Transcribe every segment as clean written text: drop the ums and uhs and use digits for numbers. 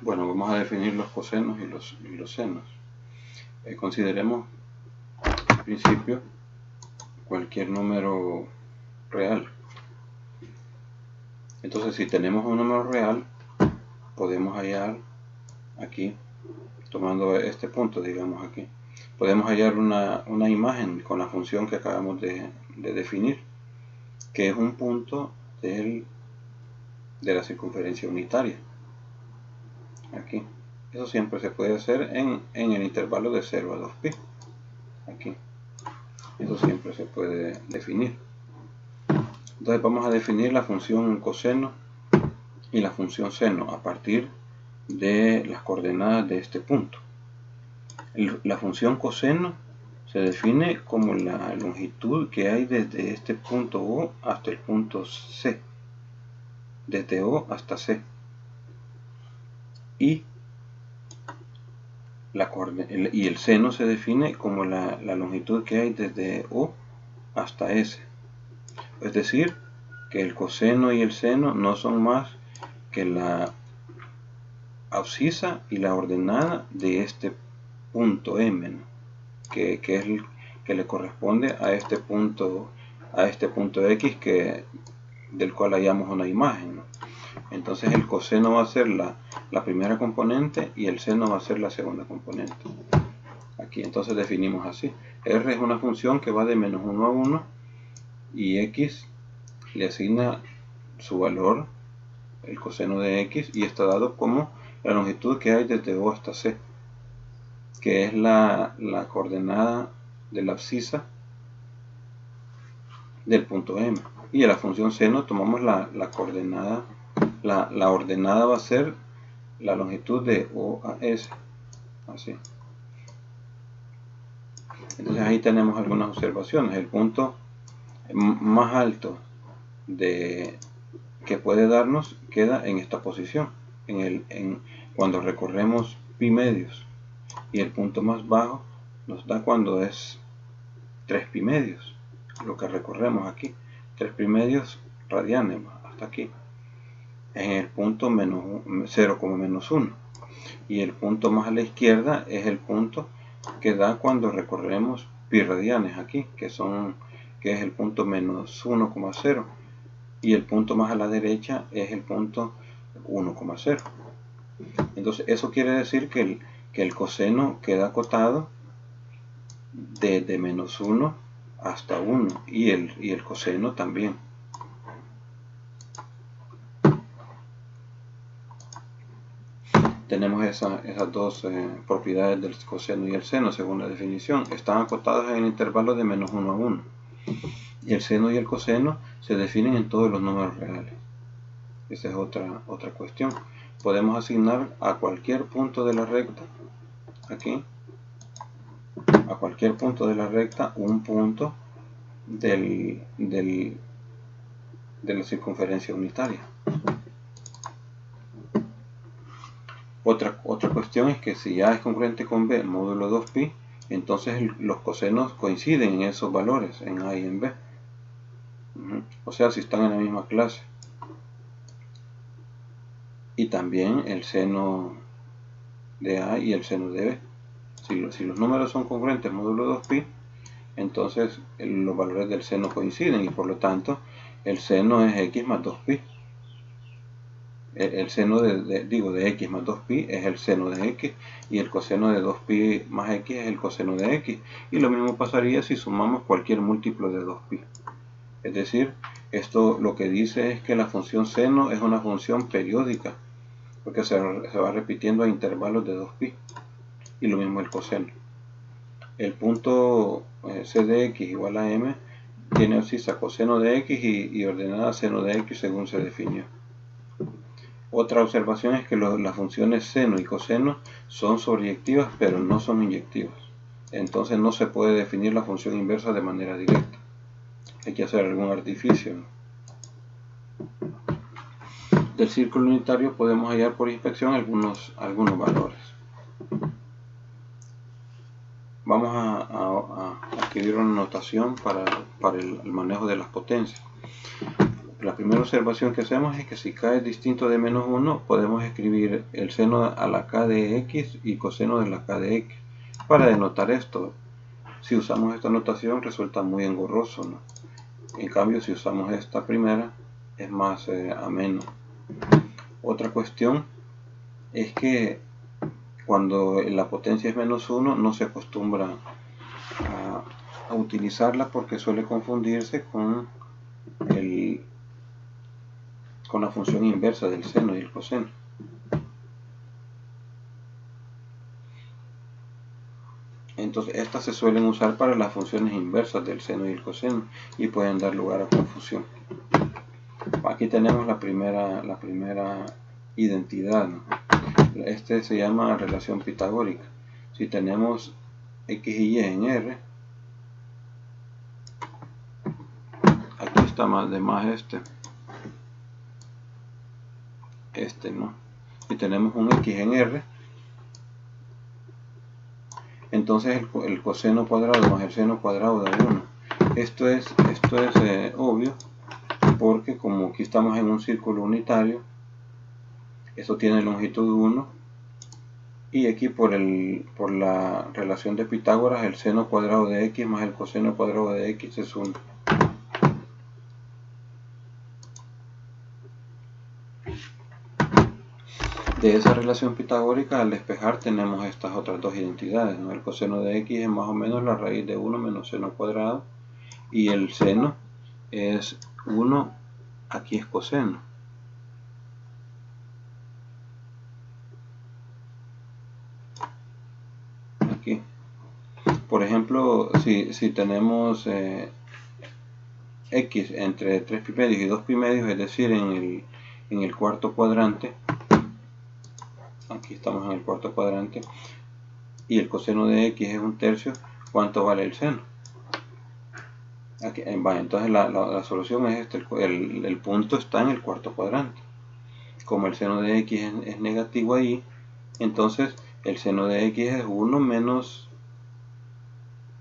Bueno, vamos a definir los cosenos y los senos. Consideremos en principio cualquier número real. Entonces, si tenemos un número real, podemos hallar aquí, tomando este punto, digamos aquí, podemos hallar una imagen con la función que acabamos de definir, que es un punto de la circunferencia unitaria. Aquí. Eso siempre se puede hacer en el intervalo de 0 a 2pi. Aquí. Eso siempre se puede definir. Entonces vamos a definir la función coseno y la función seno a partir de las coordenadas de este punto. La función coseno se define como la longitud que hay desde este punto O hasta el punto C. Desde O hasta C. Y el seno se define como la longitud que hay desde O hasta S. Es decir, que el coseno y el seno no son más que la abscisa y la ordenada de este punto M, ¿no? que es el que le corresponde a este punto X del cual hallamos una imagen, ¿no? Entonces el coseno va a ser la primera componente y el seno va a ser la segunda componente. Aquí entonces definimos así. R es una función que va de menos 1 a 1 y X le asigna su valor, el coseno de X, y está dado como la longitud que hay desde O hasta C, que es la coordenada de la abscisa del punto M. Y a la función seno tomamos la coordenada, la ordenada va a ser la longitud de O a S, así. Entonces ahí tenemos algunas observaciones. El punto más alto que puede darnos queda en esta posición, cuando recorremos pi medios, y el punto más bajo nos da cuando es 3 pi medios, lo que recorremos aquí, 3 pi medios radianes hasta aquí, en el punto 0,-1, y el punto más a la izquierda es el punto que da cuando recorremos pi radianes aquí, que es el punto menos 1,0, y el punto más a la derecha es el punto 1,0. Entonces eso quiere decir que el coseno queda acotado desde menos 1 hasta 1, y el coseno también. Tenemos esas dos propiedades del coseno y el seno según la definición. Están acotados en el intervalo de menos 1 a 1. Y el seno y el coseno se definen en todos los números reales. Esa es otra cuestión. Podemos asignar a cualquier punto de la recta, aquí, a cualquier punto de la recta, un punto de la circunferencia unitaria. Otra cuestión es que si A es congruente con B módulo 2pi, entonces los cosenos coinciden en esos valores, en A y en B. O sea, si están en la misma clase. Y también el seno de A y el seno de B. Si los números son congruentes módulo 2pi, entonces los valores del seno coinciden y por lo tanto el seno es X más 2pi. El seno de X más 2pi es el seno de X, y el coseno de 2pi más X es el coseno de X, y lo mismo pasaría si sumamos cualquier múltiplo de 2pi. Es decir, esto lo que dice es que la función seno es una función periódica, porque se va repitiendo a intervalos de 2pi, y lo mismo el coseno. El punto C de X igual a M tiene abscisa coseno de X y ordenada seno de X según se definió. Otra observación es que las funciones seno y coseno son sobreyectivas, pero no son inyectivas. Entonces no se puede definir la función inversa de manera directa. Hay que hacer algún artificio. Del círculo unitario podemos hallar por inspección algunos valores. Vamos a escribir una notación para el manejo de las potencias. La primera observación que hacemos es que si k es distinto de menos 1, podemos escribir el seno a la k de x y coseno de la k de x para denotar esto. Si usamos esta notación resulta muy engorroso, ¿no? En cambio, si usamos esta primera, es más ameno. Otra cuestión es que cuando la potencia es menos 1, no se acostumbra a utilizarla porque suele confundirse con la función inversa del seno y el coseno. Entonces estas se suelen usar para las funciones inversas del seno y el coseno y pueden dar lugar a confusión. Aquí tenemos la primera identidad, ¿no? Este se llama relación pitagórica. Si tenemos x y y en R, aquí está más de más ¿no? Si tenemos un x en R, entonces el coseno cuadrado más el seno cuadrado da 1. Esto es obvio, porque como aquí estamos en un círculo unitario, esto tiene longitud 1, y aquí por la relación de Pitágoras, el seno cuadrado de x más el coseno cuadrado de x es 1. De esa relación pitagórica, al despejar tenemos estas otras dos identidades, ¿no? El coseno de x es más o menos la raíz de 1 menos seno cuadrado, y el seno es 1, aquí es coseno. Aquí. Por ejemplo, si tenemos x entre 3 pi medios y 2 pi medios, es decir, en el cuarto cuadrante, aquí estamos en el cuarto cuadrante, y el coseno de x es 1/3, ¿cuánto vale el seno? Aquí, entonces la solución es el punto está en el cuarto cuadrante. Como el seno de x es negativo ahí, entonces el seno de x es 1 menos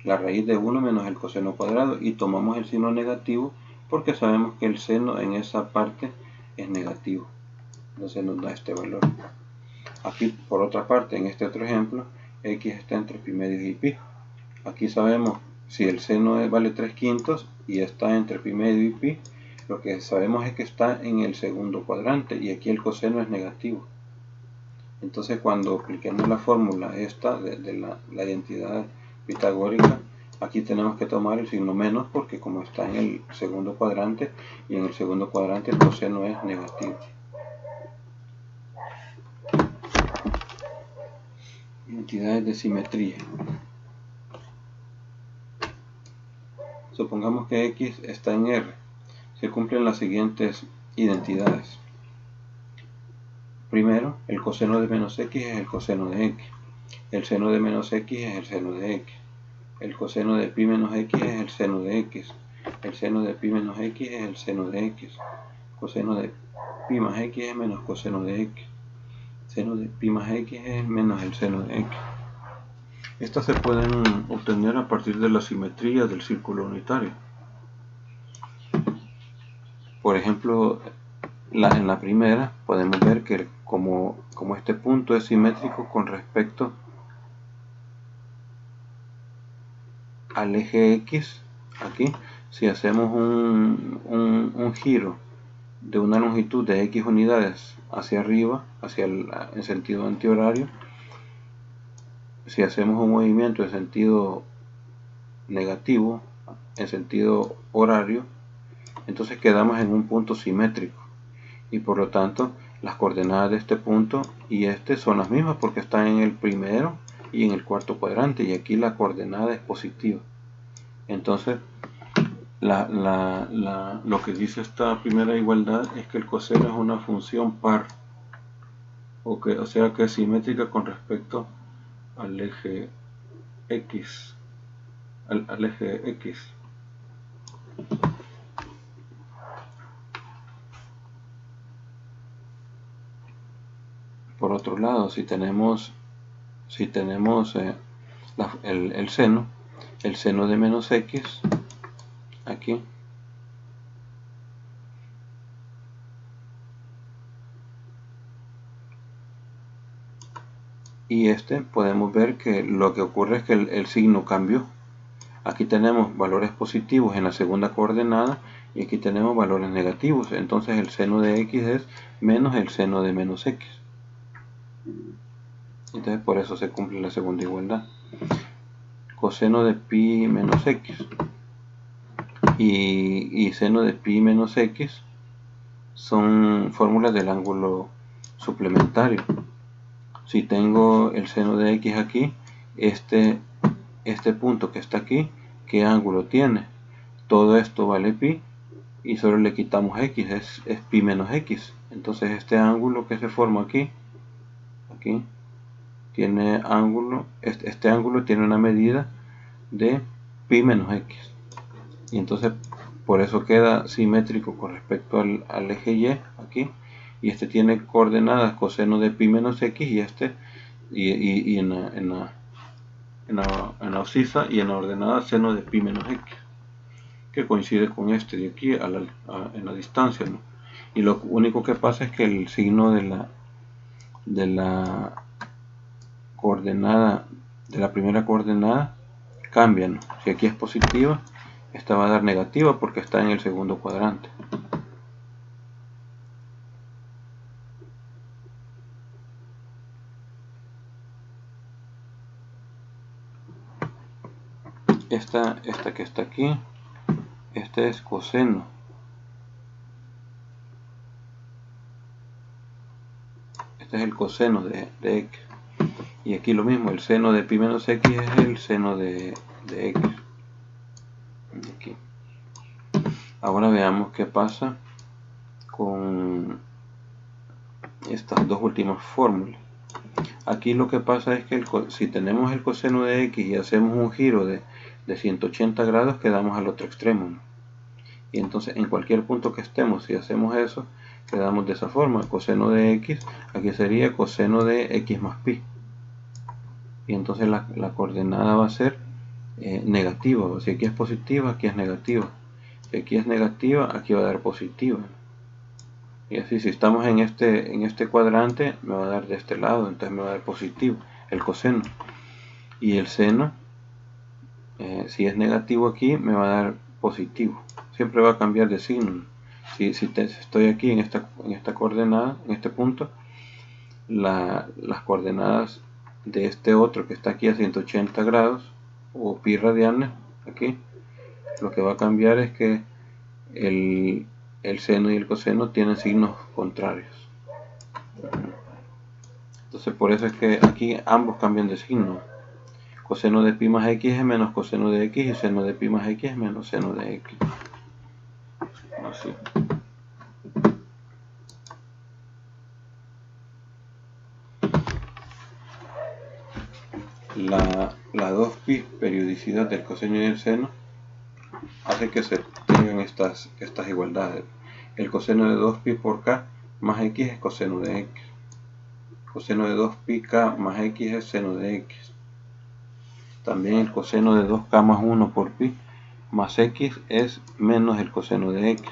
la raíz de 1 menos el coseno cuadrado, y tomamos el signo negativo porque sabemos que el seno en esa parte es negativo, entonces nos da este valor. Aquí por otra parte, en este otro ejemplo, x está entre pi medios y pi. Aquí sabemos si el seno vale 3/5 y está entre pi medio y pi, lo que sabemos es que está en el segundo cuadrante, y aquí el coseno es negativo. Entonces cuando apliquemos la fórmula esta de la identidad pitagórica, aquí tenemos que tomar el signo menos porque como está en el segundo cuadrante, y en el segundo cuadrante el coseno es negativo. Identidades de simetría. Supongamos que x está en R. Se cumplen las siguientes identidades. Primero, el coseno de menos x es el coseno de x. El seno de menos x es el seno de x. El coseno de pi menos x es el seno de x. El seno de pi menos x es el seno de x. Coseno de pi más x es menos coseno de x. Seno de pi más x es menos el seno de x. Estas se pueden obtener a partir de la simetría del círculo unitario. Por ejemplo, en la primera podemos ver que como este punto es simétrico con respecto al eje X, aquí, si hacemos un giro de una longitud de X unidades hacia arriba, en sentido antihorario, si hacemos un movimiento en sentido negativo, en sentido horario, entonces quedamos en un punto simétrico, y por lo tanto las coordenadas de este punto y este son las mismas porque están en el primero y en el cuarto cuadrante, y aquí la coordenada es positiva. Entonces lo que dice esta primera igualdad es que el coseno es una función par, o sea que es simétrica con respecto al eje X, al eje X. Por otro lado, si tenemos el seno de menos x, aquí, y podemos ver que lo que ocurre es que el signo cambió. Aquí tenemos valores positivos en la segunda coordenada y aquí tenemos valores negativos. Entonces el seno de x es menos el seno de menos x. Entonces por eso se cumple la segunda igualdad. Coseno de pi menos x y seno de pi menos x son fórmulas del ángulo suplementario. Si tengo el seno de x aquí, este punto que está aquí, ¿qué ángulo tiene? Todo esto vale pi y solo le quitamos x, es pi menos x. Entonces este ángulo que se forma aquí tiene ángulo, este ángulo tiene una medida de pi menos x. Y entonces por eso queda simétrico con respecto al eje y aquí. Y este tiene coordenadas coseno de pi menos x y en la abscisa y en la ordenada seno de pi menos x, que coincide con este de aquí en la distancia, ¿no? Y lo único que pasa es que el signo de la coordenada, de la primera coordenada, cambia, ¿no? Si aquí es positiva, esta va a dar negativa porque está en el segundo cuadrante. Esta que está aquí, este es coseno. Este es el coseno de x. Y aquí lo mismo, el seno de pi menos x es el seno de x. Aquí. Ahora veamos qué pasa con estas dos últimas fórmulas. Aquí lo que pasa es que si tenemos el coseno de x y hacemos un giro de 180 grados, quedamos al otro extremo, ¿no? Y entonces en cualquier punto que estemos, si hacemos eso, quedamos de esa forma. Coseno de x, aquí sería coseno de x más pi. Y entonces la coordenada va a ser negativa. Si aquí es positiva, aquí es negativa. Si aquí es negativa, aquí va a dar positiva. Y así, si estamos en este cuadrante, me va a dar de este lado, entonces me va a dar positivo el coseno. Y el seno, si es negativo aquí, me va a dar positivo. Siempre va a cambiar de signo. Si estoy aquí en esta coordenada, en este punto, las coordenadas de este otro que está aquí a 180 grados, o pi radianes, aquí, lo que va a cambiar es que el seno y el coseno tienen signos contrarios. Entonces por eso es que aquí ambos cambian de signo. Coseno de pi más x es menos coseno de x y seno de pi más x es menos seno de x. Así. La 2pi periodicidad del coseno y el seno hace que se tengan estas igualdades. El coseno de 2pi por k más x es coseno de x. Coseno de 2pi k más x es seno de x. También el coseno de 2k más 1 por pi más x es menos el coseno de x,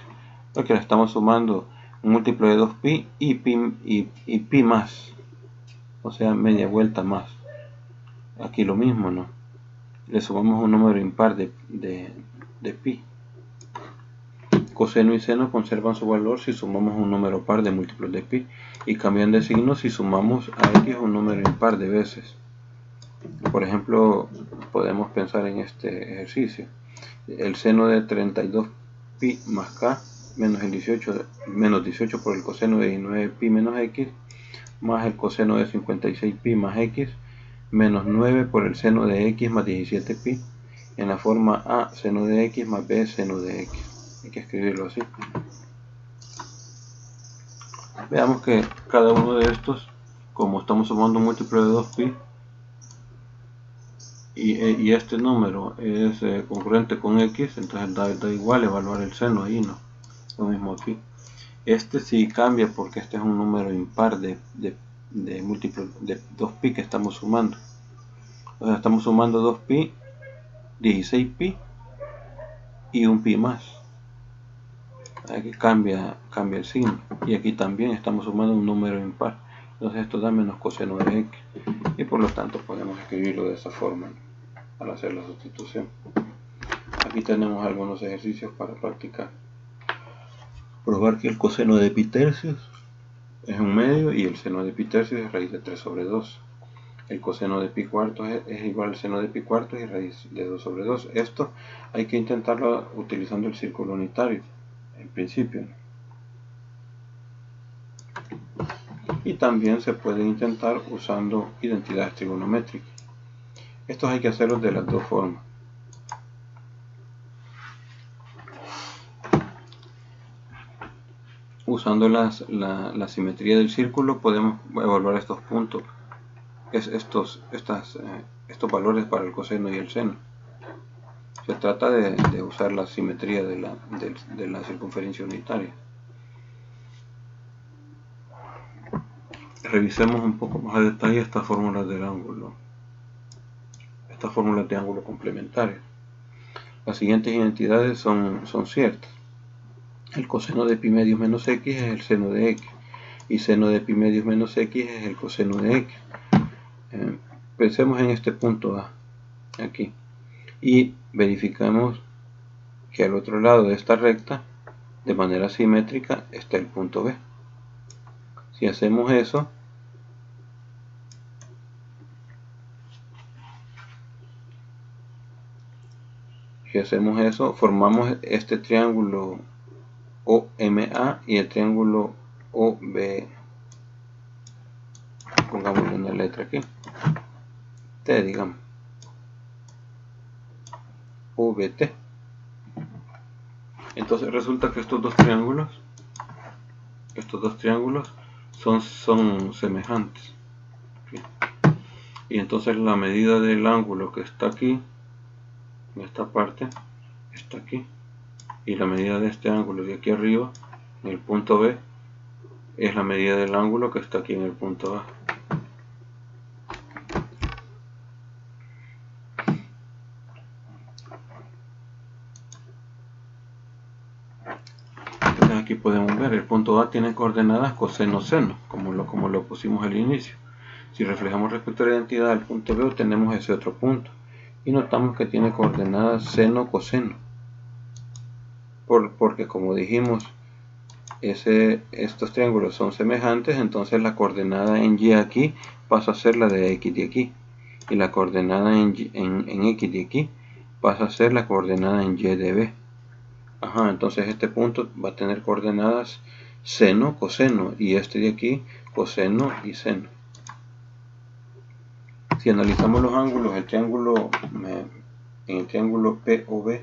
porque le estamos sumando un múltiplo de 2pi y pi más, o sea, media vuelta más. Aquí lo mismo, ¿no? Le sumamos un número impar de pi. Coseno y seno conservan su valor si sumamos un número par de múltiplos de pi, y cambian de signo si sumamos a x un número impar de veces. Por ejemplo, podemos pensar en este ejercicio. El seno de 32pi más k menos 18 por el coseno de 19pi menos x más el coseno de 56pi más x menos 9 por el seno de x más 17pi en la forma a seno de x más b seno de x. Hay que escribirlo así. Veamos que cada uno de estos, como estamos sumando un múltiplo de 2pi y este número es concurrente con x, entonces da igual evaluar el seno ahí, ¿no? Lo mismo aquí. Este sí cambia porque este es un número impar de múltiplo de 2pi que estamos sumando. O sea, estamos sumando 2pi, 16pi y un pi más. Aquí cambia el signo. Y aquí también estamos sumando un número impar. Entonces esto da menos coseno de x, y por lo tanto podemos escribirlo de esa forma al hacer la sustitución. Aquí tenemos algunos ejercicios para practicar. Probar que el coseno de pi tercios es 1/2 y el seno de pi tercios es raíz de 3 sobre 2. El coseno de pi cuartos es igual al seno de pi cuartos y raíz de 2 sobre 2. Esto hay que intentarlo utilizando el círculo unitario, en principio. Y también se puede intentar usando identidades trigonométricas. Estos hay que hacerlos de las dos formas. Usando la simetría del círculo podemos evaluar estos puntos, estos valores para el coseno y el seno. Se trata de usar la simetría de la circunferencia unitaria. Revisemos un poco más a detalle estas fórmulas del ángulo, estas fórmulas de ángulo complementario. Las siguientes identidades son ciertas. El coseno de pi medios menos x es el seno de x, y seno de pi medios menos x es el coseno de x. Pensemos en este punto A, aquí, y verificamos que al otro lado de esta recta, de manera simétrica, está el punto B. Si hacemos eso, formamos este triángulo OMA y el triángulo OB. Pongámosle una letra aquí, T, digamos, OBT. Entonces resulta que estos dos triángulos son semejantes. Y entonces la medida del ángulo que está aquí, en esta parte, está aquí, y la medida de este ángulo de aquí arriba, en el punto B, es la medida del ángulo que está aquí en el punto A. Entonces aquí podemos ver, el punto A tiene coordenadas coseno-seno, como lo pusimos al inicio. Si reflejamos respecto a la identidad del punto B, obtenemos ese otro punto. Y notamos que tiene coordenadas seno-coseno. Porque como dijimos, estos triángulos son semejantes, entonces la coordenada en Y aquí pasa a ser la de X de aquí. Y la coordenada en X de aquí pasa a ser la coordenada en Y de B. Entonces este punto va a tener coordenadas seno, coseno, y este de aquí coseno y seno. Si analizamos los ángulos, en el triángulo POB,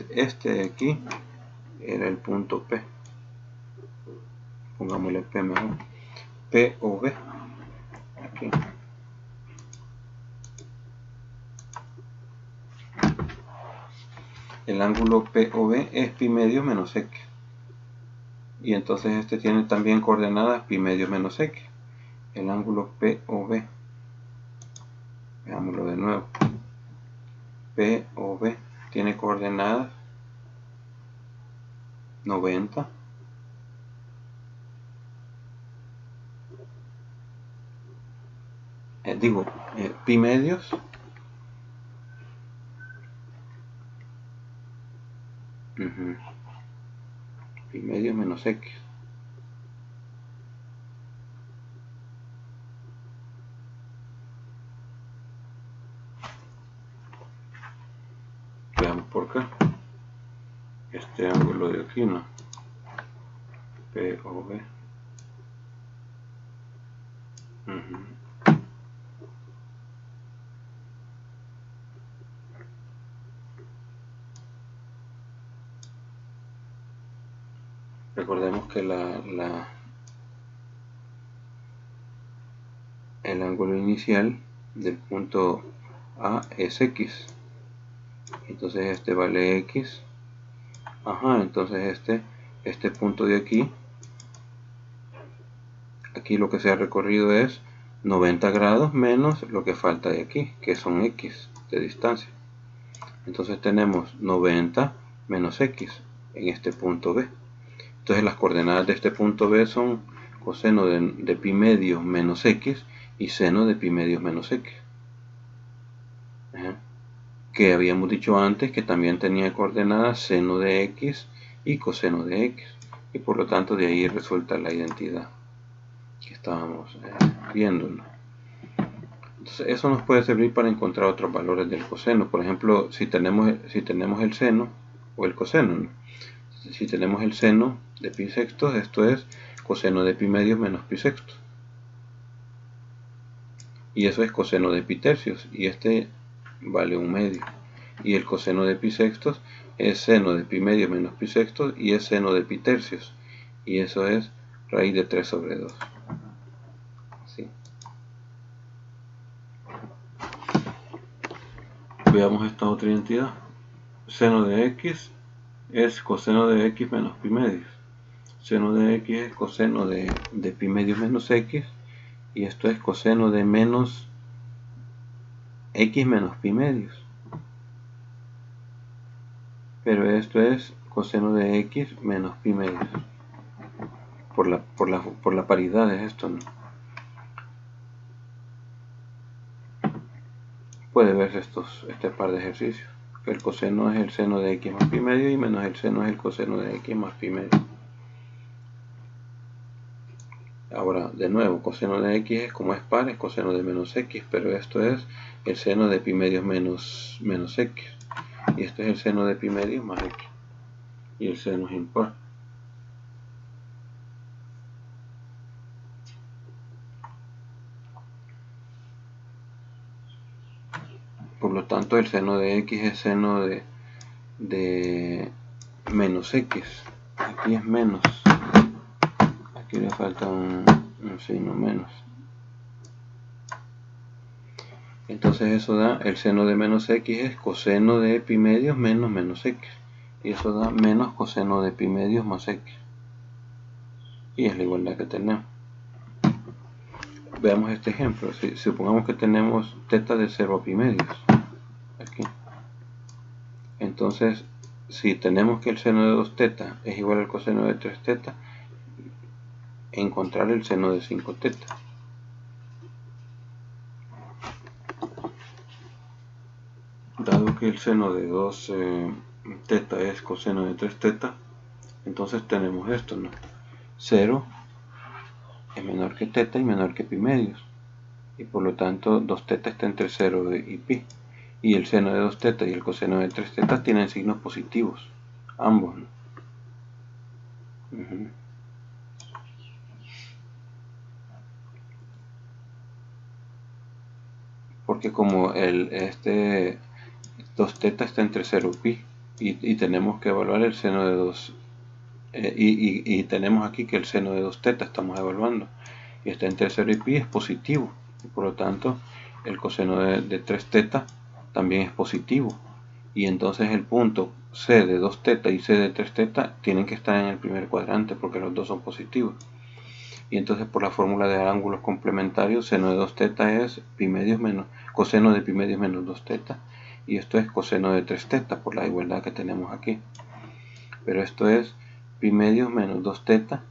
este de aquí era el punto P, pongámosle P mejor, POB, aquí. El ángulo POB es pi medios menos x, y entonces este tiene también coordenadas pi medios menos x. El ángulo POB, veámoslo de nuevo, POB tiene coordenadas 90, pi medios pi medios menos x. Veamos por qué. Este ángulo de aquí no, POB. Recordemos que el ángulo inicial del punto A es x, entonces este vale x. Entonces este punto de aquí lo que se ha recorrido es 90 grados menos lo que falta de aquí, que son x de distancia. Entonces tenemos 90 menos x en este punto B. Entonces las coordenadas de este punto B son coseno de pi medios menos x y seno de pi medios menos x. Que habíamos dicho antes que también tenía coordenadas seno de x y coseno de x. Y por lo tanto de ahí resulta la identidad que estábamos viendo, ¿no? Entonces eso nos puede servir para encontrar otros valores del coseno. Por ejemplo, si tenemos el seno o el coseno, ¿no? Si tenemos el seno de pi sextos, esto es coseno de pi medios menos pi sextos. Y eso es coseno de pi tercios. Y este vale 1 medio. Y el coseno de pi sextos es seno de pi medios menos pi sextos y es seno de pi tercios. Y eso es raíz de 3 sobre 2. Así. Veamos esta otra identidad. Seno de x es coseno de x menos pi medios. Seno de x es coseno de pi medios menos x. Y esto es coseno de menos x menos pi medios. Pero esto es coseno de x menos pi medios. Por la paridad es esto, ¿no? Puede verse este par de ejercicios. Que el coseno es el seno de x más pi medio y menos el seno es el coseno de x más pi medio. Ahora, de nuevo, coseno de x es como es par, es coseno de menos x, pero esto es el seno de pi medios menos x. Y esto es el seno de pi medios más x. Y el seno es impar. Por lo tanto, el seno de x es seno de menos x. Aquí es menos. Aquí le falta un signo menos. Entonces eso da, el seno de menos x es coseno de pi medios menos x. Y eso da menos coseno de pi medios más x. Y es la igualdad que tenemos. Veamos este ejemplo. Si supongamos que tenemos teta de 0 a pi medios. Aquí. Entonces, si tenemos que el seno de 2 teta es igual al coseno de 3 teta, encontrar el seno de 5 teta. Dado que el seno de 2 teta es coseno de 3 teta, entonces tenemos esto, ¿no? 0 es menor que teta y menor que pi medios. Y por lo tanto 2 teta está entre 0 y pi. Y el seno de 2 teta y el coseno de 3 teta tienen signos positivos. Ambos, ¿no? Porque como 2 teta está entre 0 y pi. Y tenemos que evaluar el seno de 2. Y tenemos aquí que el seno de 2 teta estamos evaluando. Y está entre 0 y pi es positivo. Y por lo tanto el coseno de 3 teta también es positivo. Y entonces el punto C de 2 teta y C de 3 teta tienen que estar en el primer cuadrante porque los dos son positivos. Y entonces por la fórmula de ángulos complementarios, seno de 2 teta es pi medios menos, coseno de pi medios menos 2 teta. Y esto es coseno de 3 teta por la igualdad que tenemos aquí. Pero esto es pi medios menos 2 teta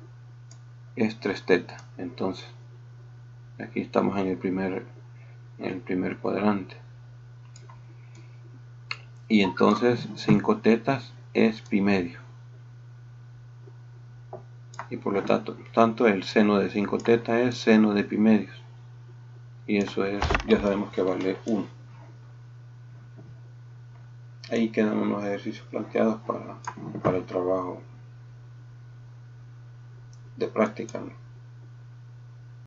es 3 teta. Entonces aquí estamos en el primer cuadrante. Y entonces 5 tetas es pi medio. Y por lo tanto el seno de 5 teta es seno de pi medios. Y eso es, ya sabemos que vale 1. Ahí quedan unos ejercicios planteados para el trabajo de práctica, ¿no?